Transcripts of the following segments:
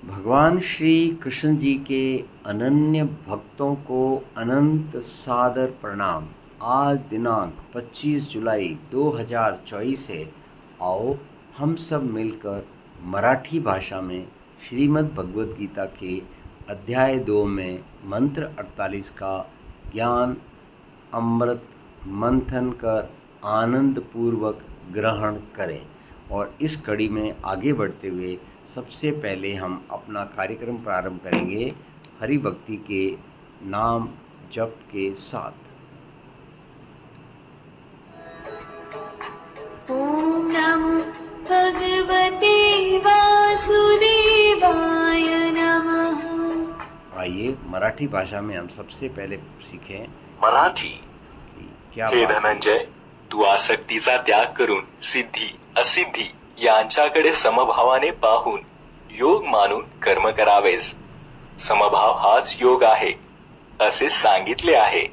भगवान श्री कृष्ण जी के अनन्य भक्तों को अनंत सादर प्रणाम। आज दिनांक 25 जुलाई 2024 है। आओ हम सब मिलकर मराठी भाषा में श्रीमद् भगवद गीता के अध्याय 2 में मंत्र 48 का ज्ञान अमृत मंथन कर आनंद पूर्वक ग्रहण करें। और इस कड़ी में आगे बढ़ते हुए सबसे पहले हम अपना कार्यक्रम प्रारंभ करेंगे हरि भक्ति के नाम जप के साथ। ओम नमो भगवते वासुदेवाय नमः। आइए मराठी भाषा में हम सबसे पहले सीखें मराठी। कि क्या हे बात है। धनंजय, तू आसक्तीचा त्याग करून सिद्धी असिद्धी यांच्याकडे समभावाने पाहून योग मानून कर्म करावेस. समभाव हाच योग आहे असे सांगितले आहे.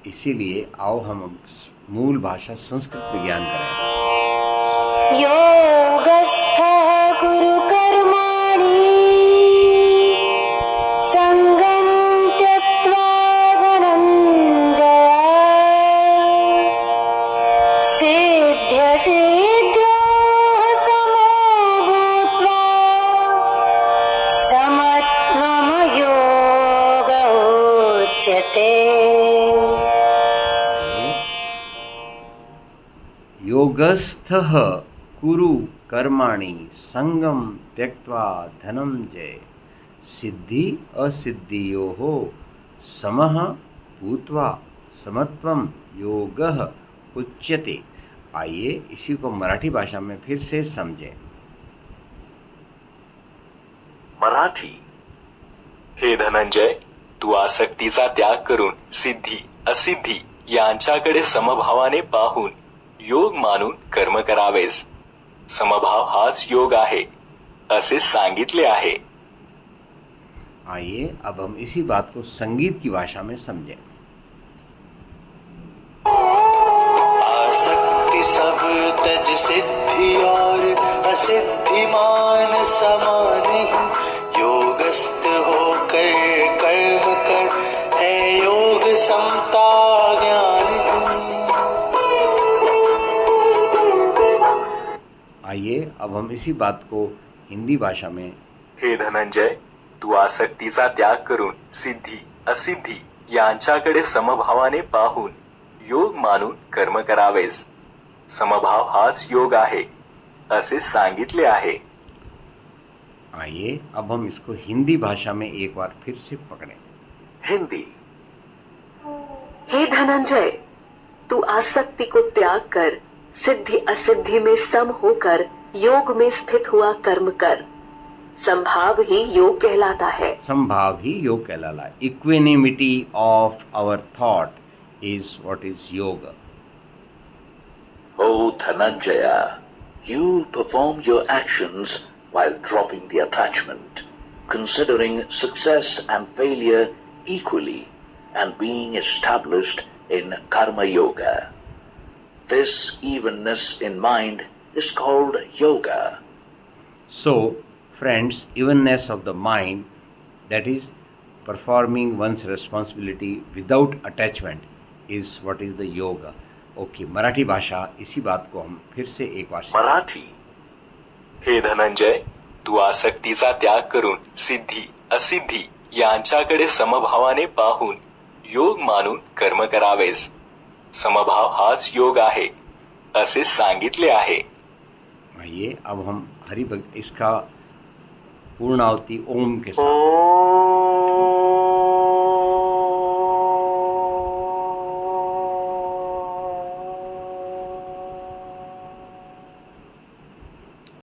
इसीलिए आओ हम मूल भाषा संस्कृत में ज्ञान करें। योगस्थ कुरु कर्माणि संगं त्यक्त्वा धनञ्जय सिद्ध्य सिद्ध्योः समो भूत्वा समत्वं योग उच्यते। योगस्थः कुरु कर्माणि संगम त्यक्त्वा धनंजय सिद्धि असिद्धियोः समः भूत्वा समत्वम योगः उच्यते। आइए इसी को मराठी भाषा में फिर से समझें। मराठी। हे धनंजय, तू आसक्तीचा त्याग करून सिद्धी असिद्धी यांच्याकडे समभावाने पाहून योग मानून कर्म करावेस. समभाव हाच योग आहे असे सांगितले आहे. आइए अब हम इसी बात को संगीत की भाषा में समझें। आसक्ति सब तज सिद्धि और असिद्धि मान समान ही योगस्थ होकर कर्म कर है योग समता ज्ञान ही। आइए अब हम इसी बात को हिंदी भाषा में। हे धनंजय, तू आसक्तीचा त्याग करून सिद्धी असिद्धी यांच्याकडे समभावाने पाहून योग मानून कर्म करावेस. समभाव हाच योग आहे असे सांगितले आहे. आइए अब हम इसको हिंदी भाषा में एक बार फिर से पकड़ें। हिंदी। हे धनंजय, तू आसक्ति को त्याग कर सिद्धि असिद्धि में सम होकर योग में स्थित हुआ कर्म कर। संभाव ही योग कहलाता है। संभाव ही योग कहलाता। Equanimity of our thought is what is yog. O Dhananjaya, you perform your actions while dropping the attachment, considering success and failure equally and being established in Karma Yoga. This evenness in mind is called yoga. So, friends, evenness of the mind, that is performing one's responsibility without attachment, is what is the yoga. Okay Marathi भाषा इसी बात को हम फिर से एक बार मराठी। हे धनंजय, तू आसक्तीचा त्याग करून सिद्धी असिद्धी यांच्याकडे समभावाने पाहून योग मानून कर्म करावेस. समभाव हाच योग आहे असे सांगितले आहे. आइए अब हम हरि भक्त इसका पूर्णावती ओम के साथ।